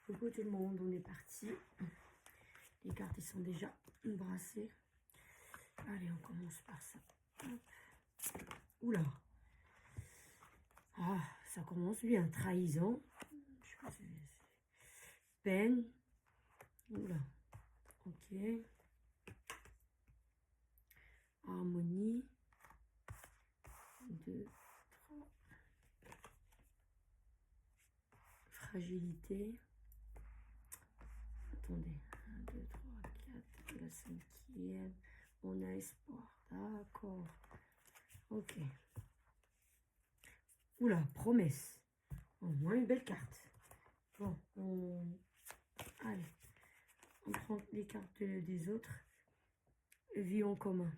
Coucou tout le monde, on est parti. Les cartes, ils sont déjà brassées. Allez, on commence par ça. Hop. Oula. Ah, ça commence bien. Trahison. Je sais pas si c'est... Peine. Oula. Ok. Harmonie. 2, 3. Fragilité. Attendez. 1, 2, 3, 4. La cinquième. On a espoir. D'accord. Ok. Oula, promesse. Au moins une belle carte. Bon, allez. On prend les cartes des autres. Vie en commun.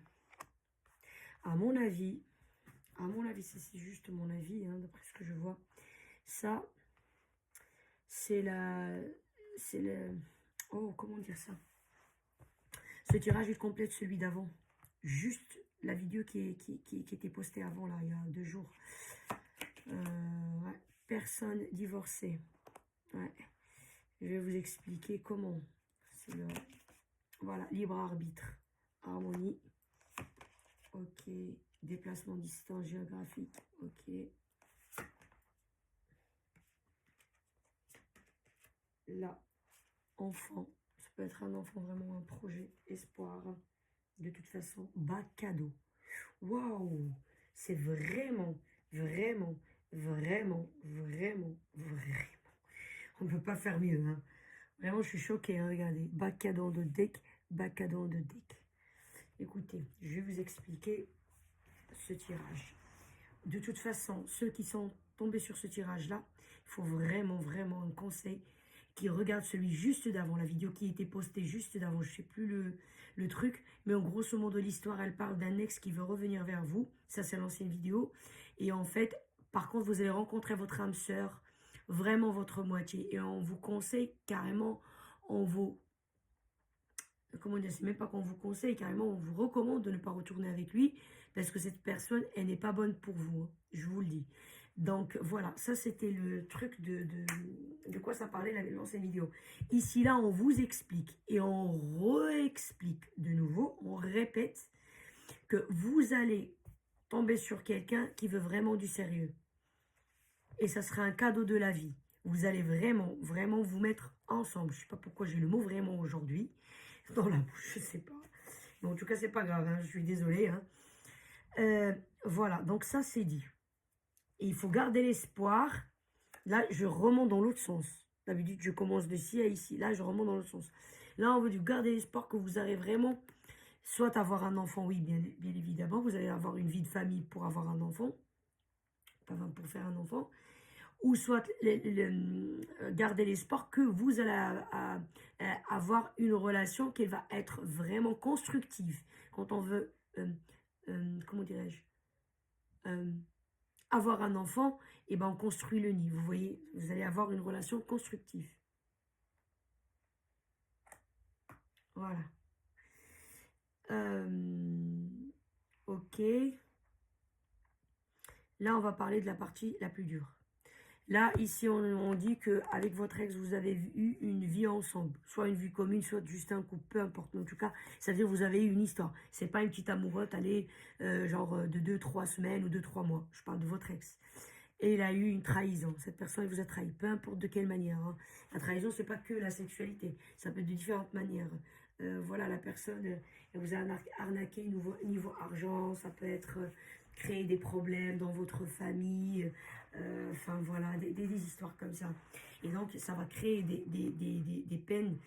À mon avis, c'est juste mon avis, hein, d'après ce que je vois. Ça, c'est oh, comment dire ça? Ce tirage, il complète celui d'avant. Juste la vidéo qui était postée avant, là, il y a 2 jours. Ouais. Personne divorcée. Ouais. Je vais vous expliquer comment. C'est le... Voilà, libre arbitre. Harmonie. Ok. Déplacement distance géographique. Ok. Là, enfant. Ça peut être un enfant, vraiment un projet. Espoir. De toute façon, bas cadeau. Waouh! C'est vraiment, vraiment, vraiment, vraiment, vraiment. On ne peut pas faire mieux, hein. Vraiment, je suis choquée, hein, regardez. Bas cadeau de deck, bas cadeau de deck. Écoutez, je vais vous expliquer ce tirage. De toute façon, ceux qui sont tombés sur ce tirage-là, il faut vraiment, vraiment un conseil qui regarde celui juste d'avant, la vidéo qui était postée juste d'avant, je ne sais plus le truc, mais en grosso modo, l'histoire, elle parle d'un ex qui veut revenir vers vous. Ça, c'est l'ancienne vidéo. Et en fait, par contre, vous allez rencontrer votre âme sœur, vraiment votre moitié. Et on vous conseille carrément, on vous... Comment dire, c'est même pas qu'on vous conseille, carrément, on vous recommande de ne pas retourner avec lui, parce que cette personne, elle n'est pas bonne pour vous, hein, je vous le dis. Donc, voilà, ça, c'était le truc de quoi ça parlait l'ancienne vidéo. Ici, là, on vous explique, et on re-explique de nouveau, on répète, que vous allez tomber sur quelqu'un qui veut vraiment du sérieux. Et ça sera un cadeau de la vie. Vous allez vraiment, vraiment vous mettre ensemble. Je ne sais pas pourquoi j'ai le mot vraiment aujourd'hui dans la bouche, je ne sais pas. Mais en tout cas, c'est pas grave, hein, je suis désolée. Hein. Voilà, donc ça, c'est dit. Et il faut garder l'espoir. Là, je remonte dans l'autre sens. D'habitude, je commence d'ici à ici. Là, je remonte dans l'autre sens. Là, on veut du garder l'espoir que vous allez vraiment, soit avoir un enfant, oui, bien évidemment. Vous allez avoir une vie de famille pour avoir un enfant. Enfin, pour faire un enfant. Ou soit garder l'espoir que vous allez avoir une relation qui va être vraiment constructive. Quand on veut, comment dirais-je, avoir un enfant, et ben on construit le nid. Vous voyez, vous allez avoir une relation constructive. Voilà. Ok. Là, on va parler de la partie la plus dure. Là, ici, on dit qu'avec votre ex, vous avez eu une vie ensemble. Soit une vie commune, soit juste un couple, peu importe. Mais en tout cas, ça veut dire que vous avez eu une histoire. C'est pas une petite amoureuse, allez, genre de 2-3 semaines ou 2-3 mois. Je parle de votre ex. Et il a eu une trahison. Cette personne, elle vous a trahi, peu importe de quelle manière. Hein. La trahison, c'est pas que la sexualité. Ça peut être de différentes manières. Voilà, la personne, elle vous a arnaqué niveau argent. Ça peut être créer des problèmes dans votre famille. Enfin, voilà, des histoires comme ça. Et donc, ça va créer des peines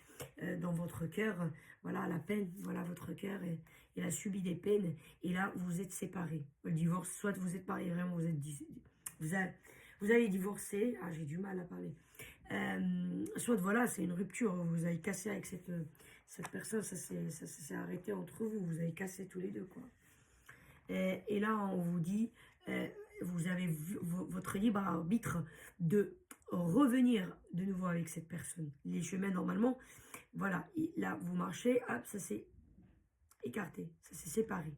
dans votre cœur. Voilà, la peine, voilà, votre cœur, il a subi des peines. Et là, vous êtes séparés. Le divorce, soit vous êtes mariés, vraiment, vous avez divorcé. Ah, j'ai du mal à parler. Soit, voilà, c'est une rupture. Vous avez cassé avec cette personne. Ça s'est arrêté entre vous. Vous avez cassé tous les deux, quoi. Et là, on vous dit, vous avez votre libre arbitre de revenir de nouveau avec cette personne. Les chemins, normalement, voilà, là, vous marchez, hop, ça s'est écarté, ça s'est séparé.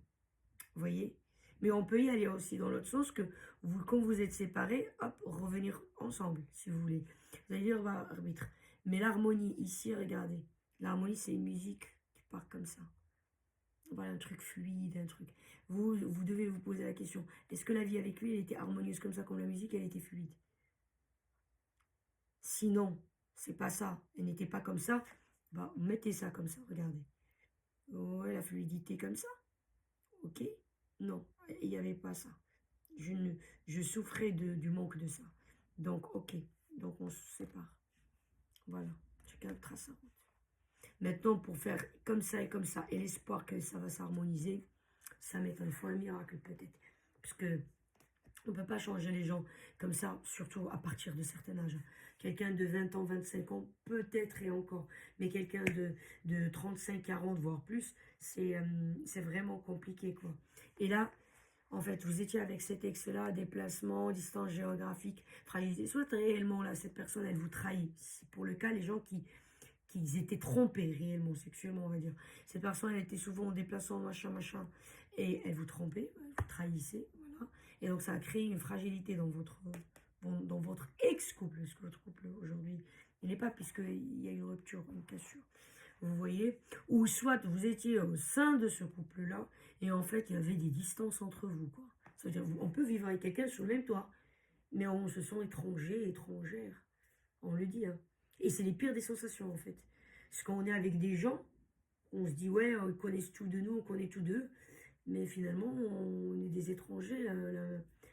Vous voyez? Mais on peut y aller aussi dans l'autre sens que vous, quand vous êtes séparés, hop, revenir ensemble, si vous voulez. Vous allez dire, bah, arbitre. Mais l'harmonie, ici, regardez. L'harmonie, c'est une musique qui part comme ça. Voilà, un truc fluide, un truc. Vous devez vous poser la question, est-ce que la vie avec lui, elle était harmonieuse comme ça, comme la musique, elle était fluide? Sinon, c'est pas ça, elle n'était pas comme ça, bah, mettez ça comme ça, regardez. Ouais, la fluidité comme ça, ok? Non, il n'y avait pas ça. Je, ne, je souffrais du manque de ça. Donc, ok. Donc, on se sépare. Voilà. Chacun trace sa route. Maintenant, pour faire comme ça et l'espoir que ça va s'harmoniser, ça m'étonne. Il faut un miracle peut-être. Parce que on ne peut pas changer les gens comme ça, surtout à partir de certain âge. Quelqu'un de 20 ans, 25 ans, peut-être et encore. Mais quelqu'un de 35, 40, voire plus, c'est vraiment compliqué, quoi. Et là, en fait, vous étiez avec cet ex-là, déplacement, distance géographique, fragilité. Soit réellement, là, cette personne, elle vous trahit. C'est pour le cas, les gens qui étaient trompés réellement, sexuellement, on va dire. Cette personne, elle était souvent en déplacement, machin, machin, et elle vous trompait, elle vous trahissait, voilà. Et donc, ça a créé une fragilité dans votre ex-couple, parce que votre couple, aujourd'hui, il n'est pas, puisqu'il y a une rupture, une cassure. Vous voyez? Ou soit vous étiez au sein de ce couple-là, et en fait, il y avait des distances entre vous, quoi. C'est-à-dire, on peut vivre avec quelqu'un sur le même toit, mais on se sent étranger, étrangère. On le dit, hein. Et c'est les pires des sensations, en fait. Parce qu'on est avec des gens, on se dit, ouais, ils connaissent tout de nous, on connaît tout d'eux, mais finalement, on est des étrangers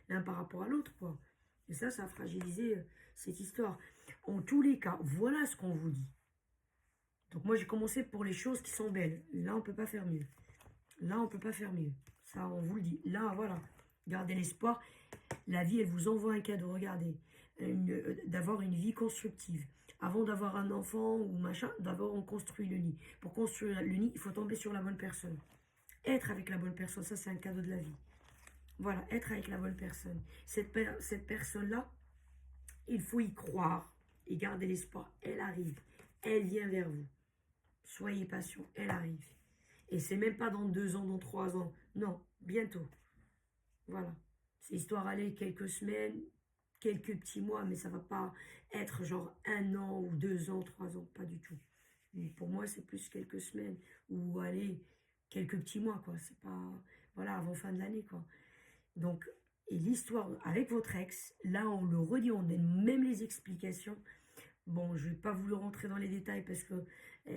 l'un par rapport à l'autre, quoi. Et ça a fragilisé cette histoire. En tous les cas, voilà ce qu'on vous dit. Donc moi, j'ai commencé pour les choses qui sont belles. Là, on ne peut pas faire mieux. Là, on ne peut pas faire mieux. Ça, on vous le dit. Là, voilà. Gardez l'espoir. La vie, elle vous envoie un cadeau. Regardez. D'avoir une vie constructive. Avant d'avoir un enfant ou machin, d'abord, on construit le nid. Pour construire le nid, il faut tomber sur la bonne personne. Être avec la bonne personne, ça, c'est un cadeau de la vie. Voilà, être avec la bonne personne. Cette personne-là, il faut y croire et garder l'espoir. Elle arrive. Elle vient vers vous. Soyez patient, elle arrive. Et c'est même pas dans 2 ans, dans 3 ans. Non, bientôt. Voilà. C'est histoire d'aller quelques semaines, quelques petits mois, mais ça va pas être genre 1 an ou 2 ans, 3 ans, pas du tout. Mais pour moi, c'est plus quelques semaines ou aller quelques petits mois, quoi. C'est pas, voilà, avant fin de l'année, quoi. Donc, et l'histoire avec votre ex, là, on le redit, on donne même les explications. Bon, je ne vais pas vous le rentrer dans les détails parce que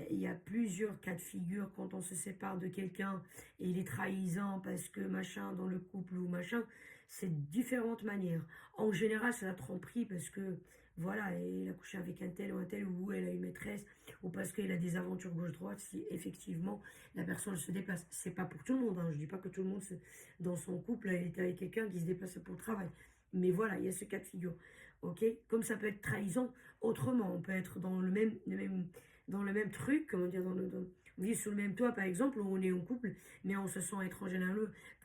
il y a plusieurs cas de figure quand on se sépare de quelqu'un et il est trahissant parce que machin dans le couple ou machin, c'est différentes manières. En général, c'est la tromperie parce que voilà, il a couché avec un tel ou un tel ou elle a une maîtresse ou parce qu'il a des aventures gauche-droite si effectivement la personne se déplace. C'est pas pour tout le monde, hein. Je dis pas que tout le monde dans son couple elle était avec quelqu'un qui se déplace pour le travail. Mais voilà, il y a ce cas de figure. Ok? Comme ça peut être trahison autrement. On peut être dans dans le même truc, comment dire, on vit sous le même toit, par exemple, où on est en couple, mais on se sent étranger l'un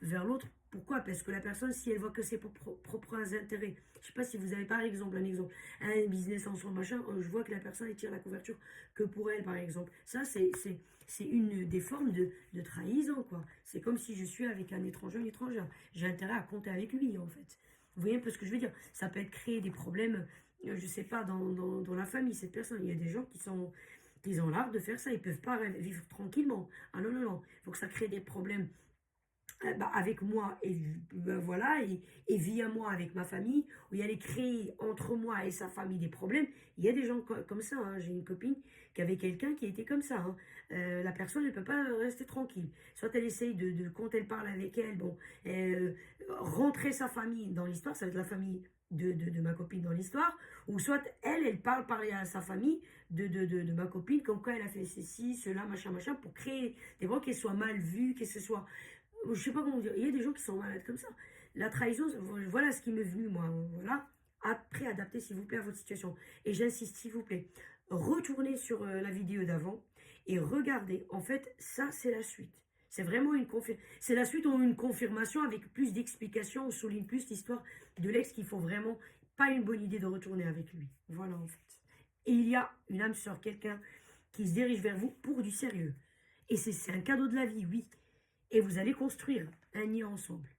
vers l'autre. Pourquoi? Parce que la personne, si elle voit que ses propres intérêts, je sais pas si vous avez par exemple un business ensemble, machin, je vois que la personne elle tire la couverture que pour elle, par exemple. Ça, c'est une des formes de trahison, quoi. C'est comme si je suis avec un étranger, une étrangère. J'ai intérêt à compter avec lui, en fait. Vous voyez un peu ce que je veux dire? Ça peut être créer des problèmes, je sais pas, dans la famille, cette personne. Il y a des gens qui ont l'art de faire ça. Ils peuvent pas vivre tranquillement. Ah non, non, non. Il faut que ça crée des problèmes bah, avec moi et voilà et via moi avec ma famille où il allait créer entre moi et sa famille des problèmes. Il y a des gens comme ça, hein. J'ai une copine qui avait quelqu'un qui était comme ça, hein. La personne ne peut pas rester tranquille, soit elle essaye quand elle parle avec elle, bon, rentrer sa famille dans l'histoire, ça va être la famille de ma copine dans l'histoire, ou soit elle parler à sa famille de ma copine, comme quoi elle a fait ceci, cela, machin, machin, pour créer des voix qu'elle soit mal vue, que ce soit je sais pas comment dire, il y a des gens qui sont malades comme ça. La trahison, voilà ce qui m'est venu, moi. Voilà. Après, adaptez, s'il vous plaît, à votre situation. Et j'insiste, s'il vous plaît, retournez sur la vidéo d'avant et regardez. En fait, ça, c'est la suite. C'est vraiment c'est la suite ou une confirmation avec plus d'explications. On souligne plus l'histoire de l'ex qu'il faut vraiment pas une bonne idée de retourner avec lui. Voilà, en fait. Et il y a une âme sœur, quelqu'un qui se dirige vers vous pour du sérieux. Et c'est un cadeau de la vie, oui. Et vous allez construire un nid ensemble.